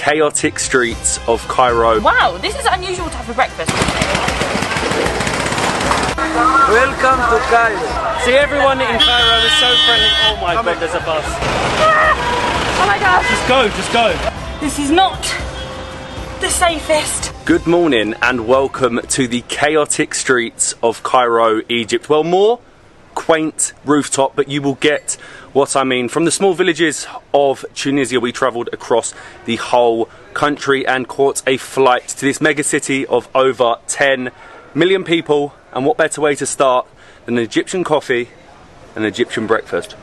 chaotic streets of Cairo. Wow, this is an unusual type of breakfast. Welcome to Cairo. See, everyone in Cairo is so friendly. Oh my god, there's a bus. Oh my gosh. Just go. This is not the safest. Good morning and welcome to the chaotic streets of Cairo, Egypt. Well, more quaint rooftop, but you will get what I mean. From the small villages of Tunisia, we travelled across the whole country and caught a flight to this mega city of over 10 million people. And what better way to start than an Egyptian coffee and Egyptian breakfast?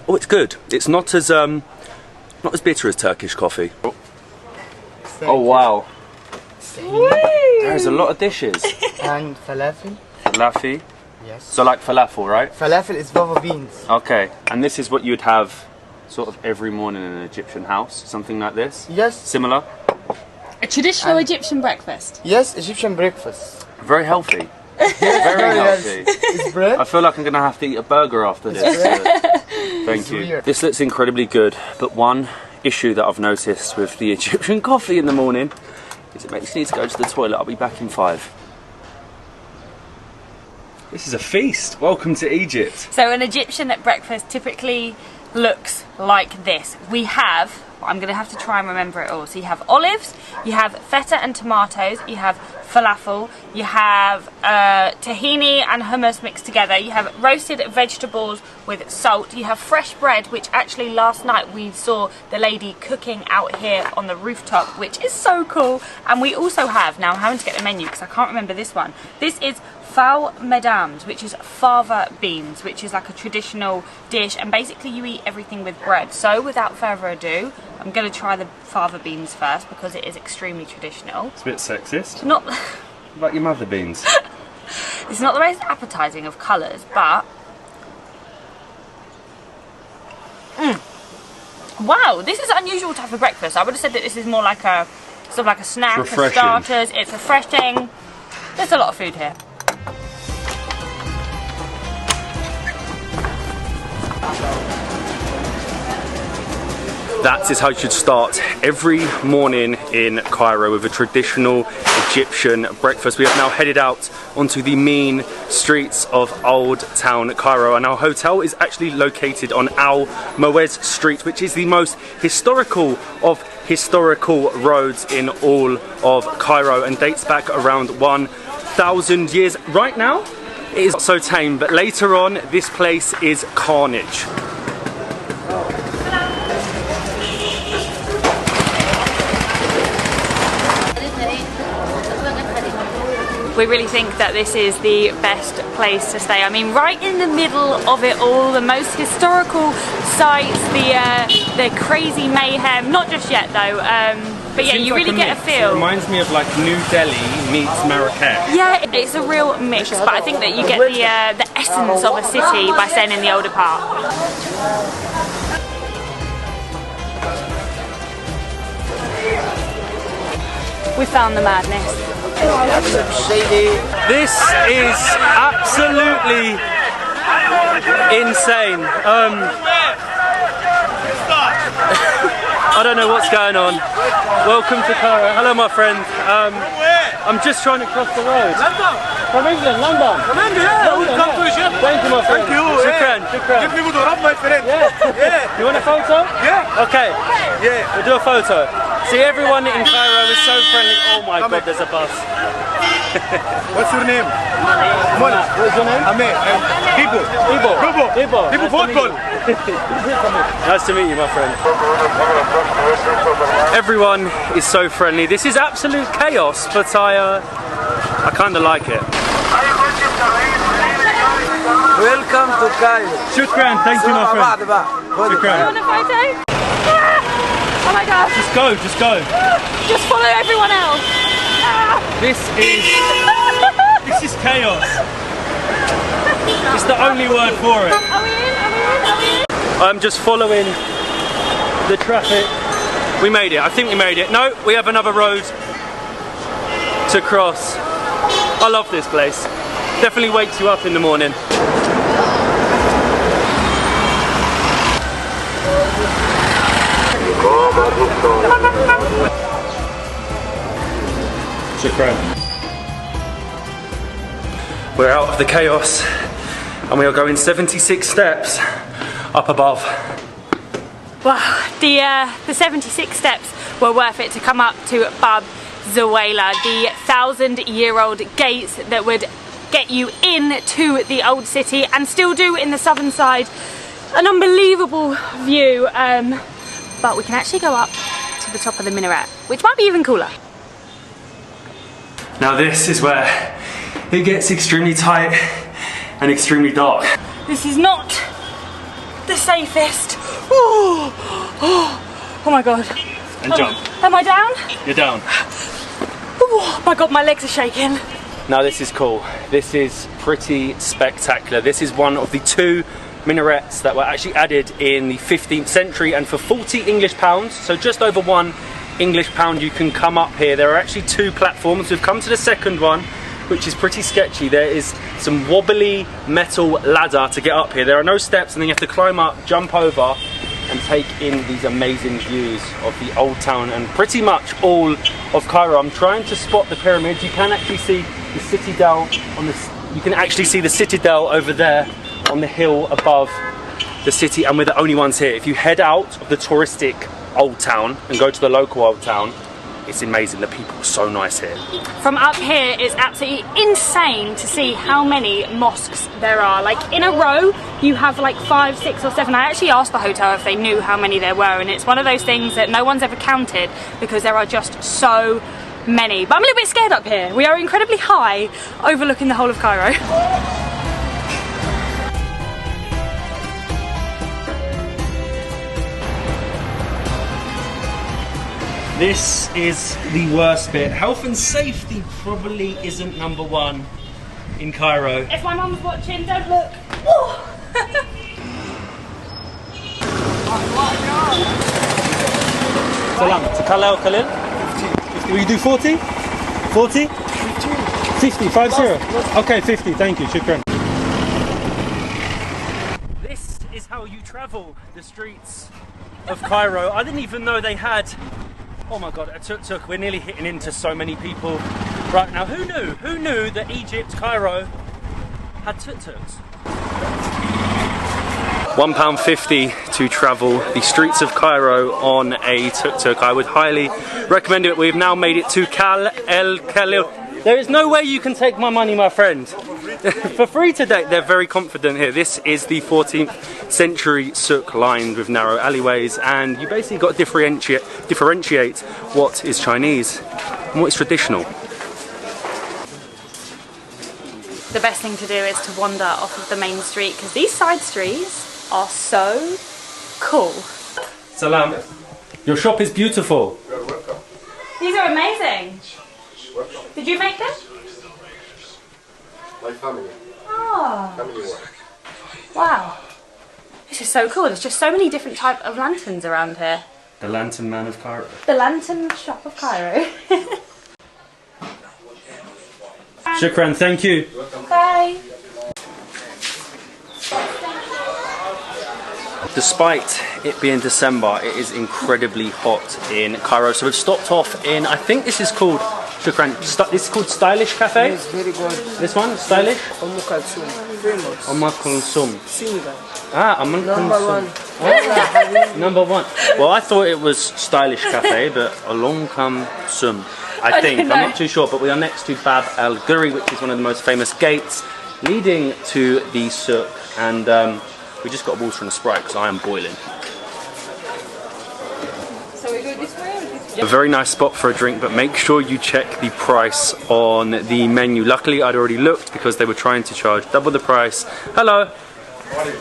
Oh, it's good. It's not as bitter as Turkish coffee. Oh wow. There's a lot of dishes. And falafel. Falafel? Yes. So like falafel, right? Falafel is fava beans. Okay. And this is what you'd have sort of every morning in an Egyptian house? Something like this? Yes. Similar? A traditional Egyptian breakfast. Yes, Egyptian breakfast. Very healthy. Very healthy. It's bread. I feel like I'm going to have to eat a burger after this. Thank you. Weird. This looks incredibly good, but one issue that I've noticed with the Egyptian coffee in the morning is it makes me need to go to the toilet. I'll be back in 5. This is a feast. Welcome to Egypt. So an Egyptian breakfast typically looks like this. We have, I'm going to have to try and remember it all. So you have olives, you have feta and tomatoes, you have falafel, you have tahini and hummus mixed together, you have roasted vegetables with salt, you have fresh bread, which actually last night we saw the lady cooking out here on the rooftop, which is so cool. And we also have, now I'm having to get the menu because I can't remember this one, this is fal madams, which is fava beans, which is like a traditional dish, and basically you eat everything with bread. So without further ado, I'm going to try the fava beans first because it is extremely traditional. It's a bit sexist. Not About your mother beans. It's not the most appetizing of colours, but wow, this is an unusual type of breakfast. I would have said that this is more like a sort of like a snack, for starters. It's refreshing. There's a lot of food here. That is how you should start every morning in Cairo, with a traditional Egyptian breakfast. We have now headed out onto the mean streets of Old Town Cairo, and our hotel is actually located on Al Moez Street, which is the most historical of historical roads in all of Cairo and dates back around 1,000 years. Right now it is so tame, but later on this place is carnage. We really think that this is the best place to stay. I mean, right in the middle of it all, the most historical sights, the crazy mayhem. Not just yet though, but yeah, you really get a feel. It reminds me of like New Delhi meets Marrakech. Yeah, it's a real mix, but I think that you get the essence of a city by staying in the older part. We found the madness. This is absolutely insane. I don't know what's going on. Welcome to Cairo. Hello, my friend. I'm just trying to cross the road. From England, London. From India, welcome to Egypt. Thank you, my friend. Thank you. Shukran, shukran. Give me good rub, my friend. Yeah. You want a photo? Yeah. Okay. Yeah. We'll do a photo. See, everyone in Cairo is so friendly. Oh my god, there's a bus. What's your name? Mona. What's your name? Ahmed. Ibo. Football. Nice to meet you, my friend. Everyone is so friendly. This is absolute chaos, but I kind of like it. Welcome to Cairo. Shukran, thank you, my friend. Shukran. You want a photo? Oh my gosh. Just go. Just follow everyone else. This is chaos. It's the only word for it. Are we in? I'm just following the traffic. We made it. I think we made it. No, we have another road to cross. I love this place. Definitely wakes you up in the morning. Shukran. We're out of the chaos and we are going 76 steps up above. Wow, the 76 steps were worth it to come up to Bab Zuweila, the 1,000-year-old gates that would get you into the old city and still do in the southern side. An unbelievable view, but we can actually go up to the top of the minaret, which might be even cooler. Now this is where it gets extremely tight and extremely dark. This is not the safest. Oh, oh my god. And jump. Am I down? You're down. Oh my god, my legs are shaking. Now this is cool. This is pretty spectacular. This is one of the 2 minarets that were actually added in the 15th century, and for 40 English pounds, so just over £1 English pound, you can come up here. There are actually 2 platforms. We've come to the second one, which is pretty sketchy. There is some wobbly metal ladder to get up here. There are no steps, and then you have to climb up, jump over, and take in these amazing views of the old town and pretty much all of Cairo. I'm trying to spot the pyramids. You can actually see the citadel on the. You can actually see the citadel over there on the hill above the city, and we're the only ones here. If you head out of the touristic old town and go to the local old town, it's amazing. The people are so nice here. From up here, it's absolutely insane to see how many mosques there are. Like in a row, you have like 5, 6 or 7. I actually asked the hotel if they knew how many there were, and it's one of those things that no one's ever counted because there are just so many. But I'm a little bit scared up here. We are incredibly high, overlooking the whole of Cairo. This is the worst bit. Health and safety probably isn't number 1 in Cairo. If my mum's watching, don't look. Oh. Salam. Takala or Khalil? 50. Will you do 40? 40? 50. 50. Okay, 50. Thank you. Shukran. This is how you travel the streets of Cairo. I didn't even know they had. Oh my god, a tuk-tuk. We're nearly hitting into so many people right now. Who knew? Who knew that Egypt, Cairo, had tuk-tuks? £1.50 to travel the streets of Cairo on a tuk-tuk. I would highly recommend it. We've now made it to el-Khalili. There is no way you can take my money, my friend. For free today. They're very confident here. This is the 14th century souk lined with narrow alleyways, and you basically got to differentiate what is Chinese and what is traditional. The best thing to do is to wander off of the main street because these side streets are so cool. Salam. Your shop is beautiful. You're welcome. These are amazing. Welcome. Did you make them? My family. Oh, Family work. wow. This is so cool. There's just so many different types of lanterns around here. The Lantern Man of Cairo. The lantern shop of Cairo. Shukran, thank you. Bye. Despite it being December, it is incredibly hot in Cairo. So we've stopped off in, I think this is called, Shukran, this is called Stylish Cafe? It's very good. This one, Stylish? Famous. Umm Kulsum. Singer. Ah, Umm Number Kulsum. 1. Number 1. Well, I thought it was Stylish Cafe, but along come Sum. I think, I'm not too sure, but we are next to Bab el-Ghuri, which is one of the most famous gates leading to the souk, and we just got water and a Sprite because I am boiling. So we go this way or this way? A very nice spot for a drink, but make sure you check the price on the menu. Luckily, I'd already looked because they were trying to charge double the price. Hello.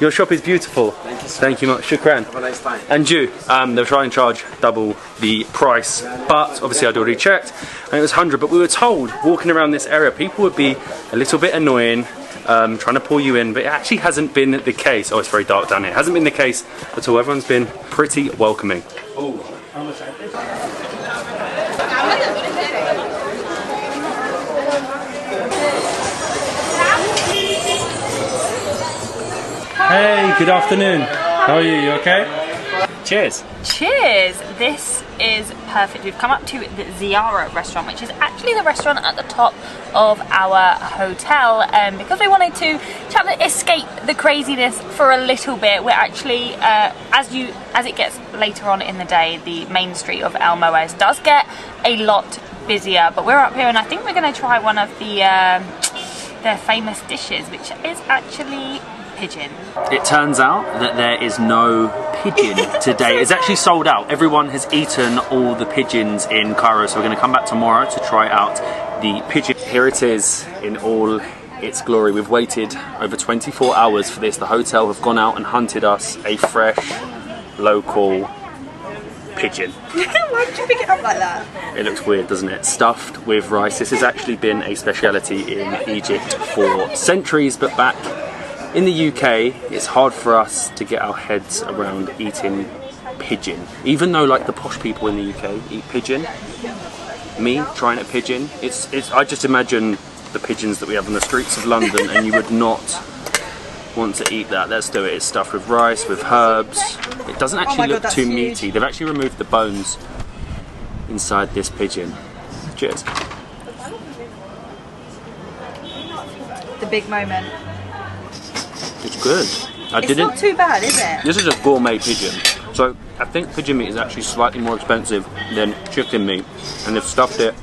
Your shop is beautiful. Thank you, sir. Thank you much. Shukran. Have a nice time. And you, they were trying to charge double the price, but obviously I'd already checked and it was 100. But we were told walking around this area people would be a little bit annoying, trying to pull you in, but it actually hasn't been the case. Oh, it's very dark down here. It hasn't been the case at all. Everyone's been pretty welcoming. Oh. Hey, good afternoon. How are you? You okay? Cheers. Cheers! This is perfect. We've come up to the Ziyara restaurant, which is actually the restaurant at the top of our hotel, because we wanted to escape the craziness for a little bit. We're actually, as it gets later on in the day, the main street of El Moez does get a lot busier, but we're up here and I think we're going to try one of their famous dishes, which is actually pigeon. It turns out that there is no pigeon today. It's actually sold out. Everyone has eaten all the pigeons in Cairo, so we're going to come back tomorrow to try out the pigeon. Here it is in all its glory. We've waited over 24 hours for this. The hotel have gone out and hunted us a fresh, local pigeon. Why did you pick it up like that? It looks weird, doesn't it? Stuffed with rice. This has actually been a speciality in Egypt for centuries, but back in the UK, it's hard for us to get our heads around eating pigeon. Even though like the posh people in the UK eat pigeon, me trying a pigeon, I just imagine the pigeons that we have on the streets of London and you would not want to eat that. Let's do it. It's stuffed with rice, with herbs. It doesn't actually look too meaty. They've actually removed the bones inside this pigeon. Cheers. The big moment. It's good. It's not too bad, is it? This is a gourmet pigeon. So I think pigeon meat is actually slightly more expensive than chicken meat, and they've stuffed it,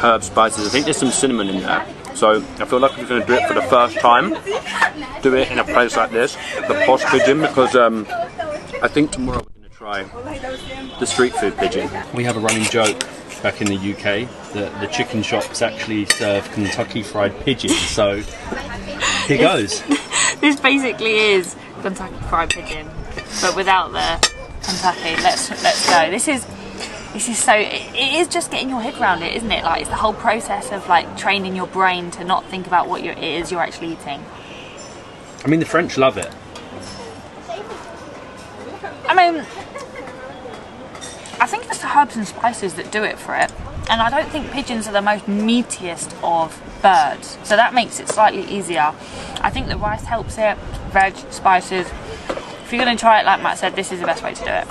herbs, spices. I think there's some cinnamon in there. So I feel like if you're going to do it for the first time, do it in a place like this, the posh pigeon, because I think tomorrow we're going to try the street food pigeon. We have a running joke back in the UK that the chicken shops actually serve Kentucky Fried Pigeon, so here goes. This basically is Kentucky Fried Pigeon, but without the Kentucky. Let's go. This is so. It is just getting your head around it, isn't it? Like it's the whole process of like training your brain to not think about what it is you're actually eating. I mean, the French love it. I mean, I think it's the herbs and spices that do it for it. And I don't think pigeons are the most meatiest of birds, so that makes it slightly easier. I think the rice helps it, veg, spices. If you're going to try it, like Matt said, this is the best way to do it.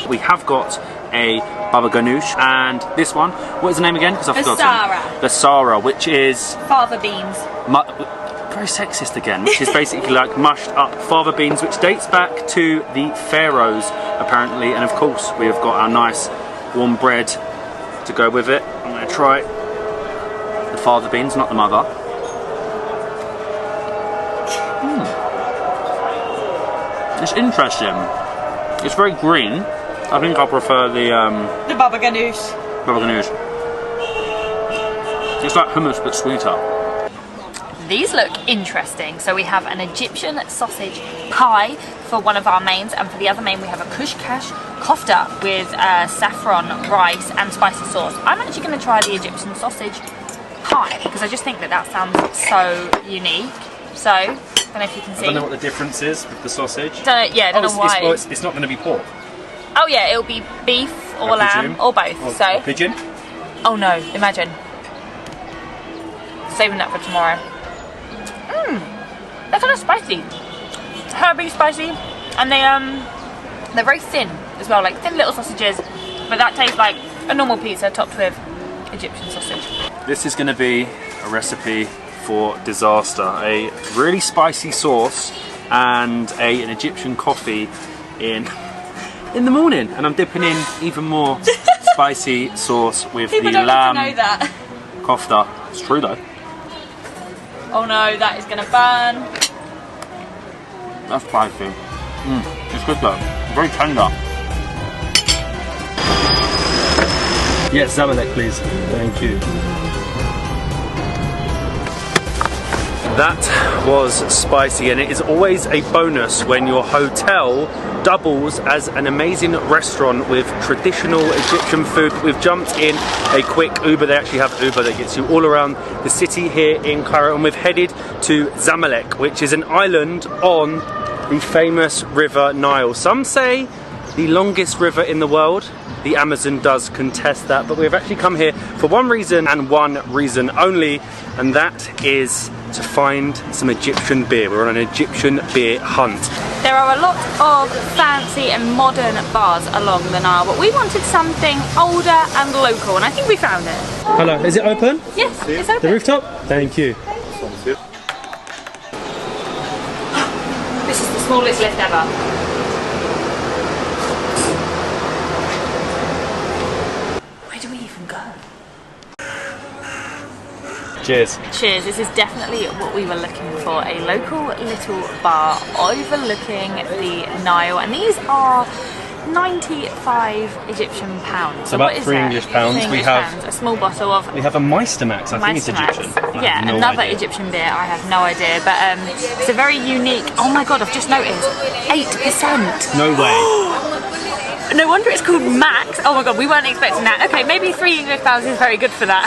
We have got a baba ganoush, and this one, what is the name again? Because I've forgotten. Basara, which is fava beans. Very sexist again, which is basically like mushed up fava beans, which dates back to the pharaohs apparently, and of course we have got our nice warm bread to go with it. I'm going to try the fava beans, not the mother. It's interesting. It's very green. I think I prefer the baba ganoush. Baba ganoush. It's like hummus but sweeter. These look interesting. So we have an Egyptian sausage pie for one of our mains, and for the other main we have a kushkash kofta with saffron rice and spicy sauce. I'm actually going to try the Egyptian sausage pie because I just think that sounds so unique. So, I don't know if you can see. I don't know what the difference is with the sausage. I don't know why. It's not going to be pork. Oh yeah, it'll be beef or lamb or both. Or pigeon? Oh no, imagine. Saving that for tomorrow. They're kind of spicy. Herby spicy, and they're very thin as well, like thin little sausages, but that tastes like a normal pizza topped with Egyptian sausage. This is going to be a recipe for disaster. A really spicy sauce and an Egyptian coffee in the morning, and I'm dipping in even more spicy sauce with People the don't lamb need to know that. kofta. It's true though. Oh no, that is going to burn. That's spicy. It's good though. Very tender. Yes, zamalek please. Thank you. That was spicy, and it is always a bonus when your hotel doubles as an amazing restaurant with traditional Egyptian food. We've jumped in a quick Uber. They actually have Uber that gets you all around the city here in Cairo, and we've headed to Zamalek, which is an island on the famous river Nile. Some say the longest river in the world. The Amazon does contest that, but we've actually come here for one reason and one reason only, and that is to find some Egyptian beer. We're on an Egyptian beer hunt. There are a lot of fancy and modern bars along the Nile, but we wanted something older and local, and I think we found it. Hello, is it open? Yes, it's open. The rooftop? Thank you. This is the smallest lift ever. Where do we even go? Cheers. Cheers. This is definitely what we were looking for. A local little bar overlooking the Nile, and these are 95 Egyptian pounds. So about £3 English. We have a small bottle of. We have a Meistermax. I think it's Egyptian. Yeah, no another idea. Egyptian beer. I have no idea, but it's a very unique. Oh my god! I've just noticed 8%. No way. No wonder it's called Max. Oh my god, we weren't expecting that. Okay, maybe £3 English is very good for that.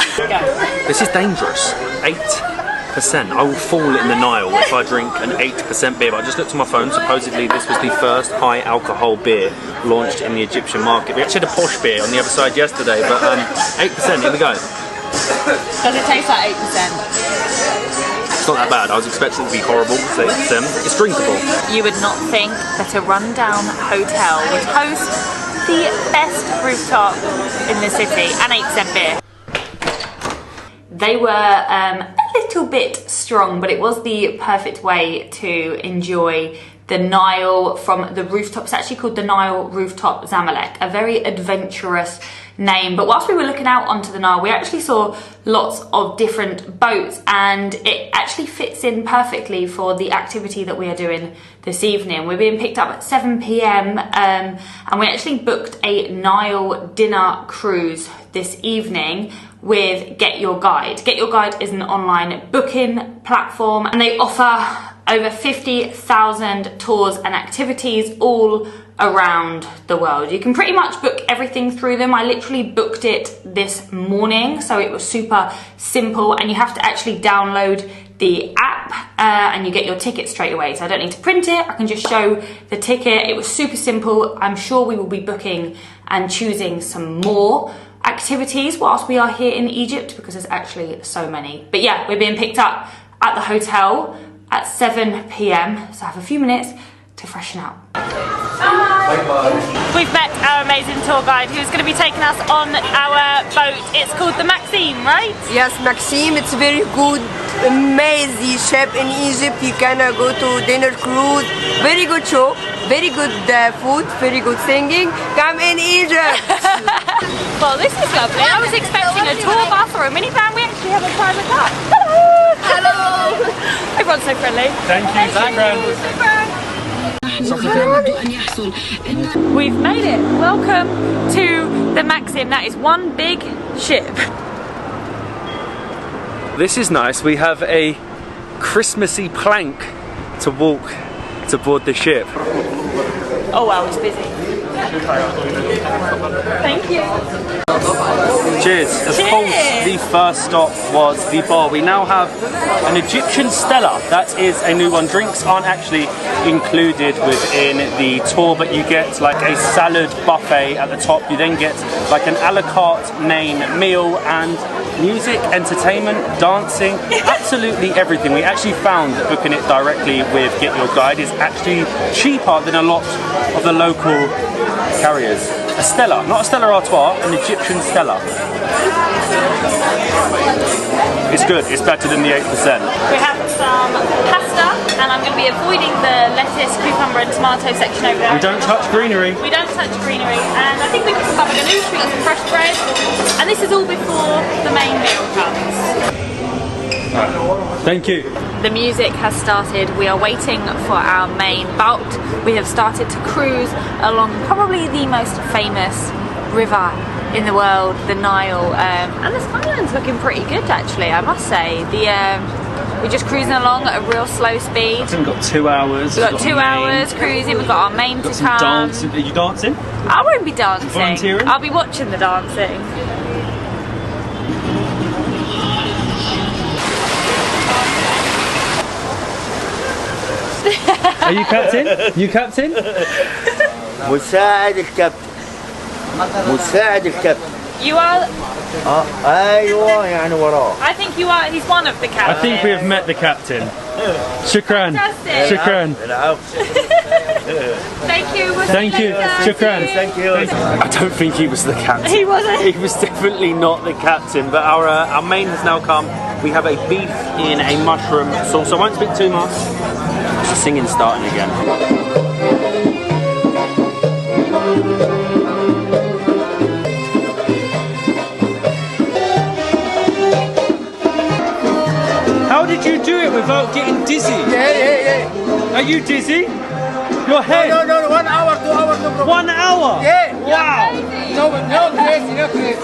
This is dangerous. 8%. I will fall in the Nile if I drink an 8% beer. But I just looked at my phone. Supposedly this was the first high alcohol beer launched in the Egyptian market. We actually had a posh beer on the other side yesterday, but 8%. Here we go. Does it taste like 8%? It's not that bad. I was expecting it to be horrible. So it's drinkable. You would not think that a rundown hotel would host the best rooftop in the city and 8% beer. They were a little bit strong, but it was the perfect way to enjoy the Nile from the rooftop. It's actually called the Nile Rooftop Zamalek, a very adventurous name. But whilst we were looking out onto the Nile, we actually saw lots of different boats, and it actually fits in perfectly for the activity that we are doing this evening. We're being picked up at 7 p.m. And we actually booked a Nile dinner cruise this evening with Get Your Guide. Get Your Guide is an online booking platform, and they offer over 50,000 tours and activities all around the world. You can pretty much book everything through them. I literally booked it this morning, so it was super simple, and you have to actually download the app and you get your ticket straight away. So I don't need to print it, I can just show the ticket. It was super simple. I'm sure we will be booking and choosing some more activities whilst we are here in Egypt, because there's actually so many. But yeah, we're being picked up at the hotel at 7 p.m, so I have a few minutes to freshen up. We've met our amazing tour guide who's going to be taking us on our boat. It's called the Maxime, right? Yes, Maxime. It's very good, amazing ship in Egypt. You can go to dinner cruise. Very good show, very good food, very good singing. Come in Egypt. Well, this is lovely. I was expecting a tour bus or a minivan. We actually have a private car. Hello! Everyone's so friendly. Thank you, Zachary. We've made it. Welcome to the Maxim. That is one big ship. This is nice. We have a Christmassy plank to walk to board the ship. Oh wow, it's busy. Thank you. Cheers. Of course, the first stop was the bar. We now have an Egyptian Stella. That is a new one. Drinks aren't actually included within the tour, but you get like a salad buffet at the top. You then get like an a la carte main meal and music, entertainment, dancing, absolutely everything. We actually found that booking it directly with Get Your Guide is actually cheaper than a lot of the local carriers. A Stella, not a Stella Artois, an Egyptian Stella. It's good, it's better than the 8%. We have some pasta, and I'm going to be avoiding the lettuce, cucumber and tomato section over there. We don't touch greenery. We don't touch greenery, and I think we got some baba ganoush, we got some fresh bread, and this is all before the main meal comes. Thank you. The music has started. We are waiting for our main boat. We have started to cruise along probably the most famous river in the world, the Nile, and the skyline's looking pretty good actually, I must say. We're just cruising along at a real slow speed. I think we've got 2 hours. We've got 2 hours cruising, we've got our main to come. Dancing. Are you dancing? I won't be dancing. Volunteering? I'll be watching the dancing. Are you captain? You captain? مساعد الكابتن مساعد الكابتن You are. ايوه يعني وراه. I think you are. He's one of the captains. I think we have met the captain. Shukran. Fantastic. Shukran. Thank you. We'll Thank see you. later. Shukran. Thank you. I don't think he was the captain. He wasn't. He was definitely not the captain. But our main has now come. We have a beef in a mushroom sauce. So I won't speak too much. The singing starting again. How did you do it without getting dizzy? Yeah. Are you dizzy? Your head? No, 1 hour, 2 hours, no problem. 1 hour? Yeah. Wow. No crazy, no crazy.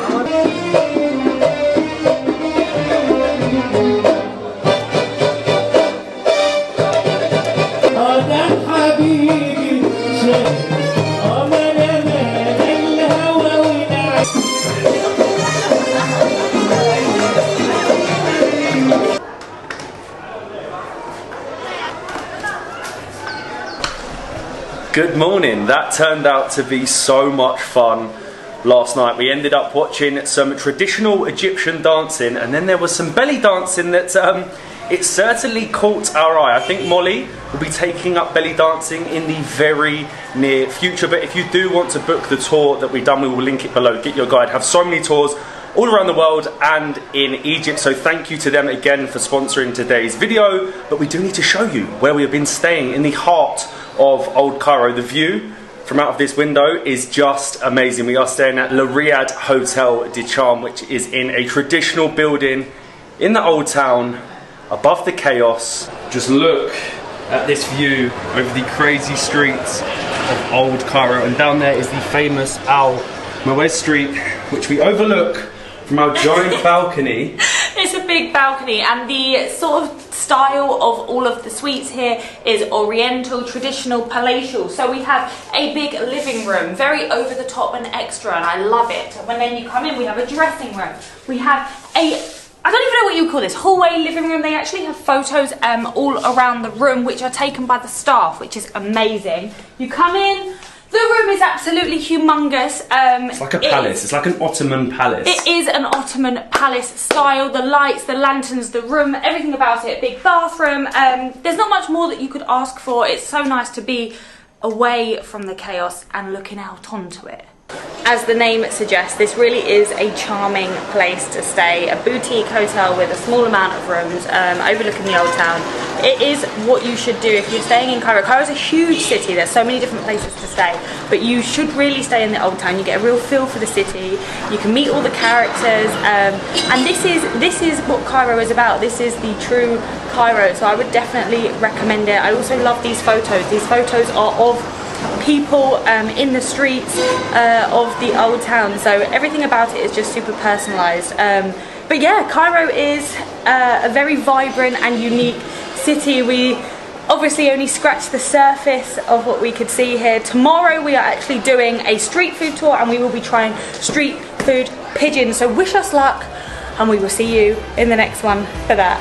Good morning. That turned out to be so much fun last night. We ended up watching some traditional Egyptian dancing, and then there was some belly dancing that it certainly caught our eye. I think Molly will be taking up belly dancing in the very near future, but if you do want to book the tour that we've done, we will link it below. Get your guide. Have so many tours all around the world and in Egypt, so thank you to them again for sponsoring today's video. But we do need to show you where we have been staying in the heart of Old Cairo. The view from out of this window is just amazing. We are staying at Le Riyadh Hotel de Charm, which is in a traditional building in the old town above the chaos. Just look at this view over the crazy streets of Old Cairo, and down there is the famous Al Mawez Street, which we overlook from our giant balcony. It's a big balcony, and the sort of style of all of the suites here is oriental, traditional, palatial. So we have a big living room, very over the top and extra, and I love it. When then you come in, we have a dressing room. We have a, I don't even know what you call this, hallway living room. They actually have photos all around the room, which are taken by the staff, which is amazing. You come in, the room is absolutely humongous. It's like a palace. It's like an Ottoman palace. It is an Ottoman palace style. The lights, the lanterns, the room, everything about it. Big bathroom. There's not much more that you could ask for. It's so nice to be away from the chaos and looking out onto it. As the name suggests, this really is a charming place to stay. A boutique hotel with a small amount of rooms overlooking the old town. It is what you should do if you're staying in Cairo. Cairo is a huge city. There's so many different places to stay, but you should really stay in the old town. You get a real feel for the city. You can meet all the characters, and this is what Cairo is about. This is the true Cairo. So I would definitely recommend it. I also love these photos. These photos are of people in the streets of the old town, so everything about it is just super personalized. But yeah, Cairo is a very vibrant and unique city. We obviously only scratched the surface of what we could see here. Tomorrow we are actually doing a street food tour, and we will be trying street food pigeon, so wish us luck, and we will see you in the next one for that.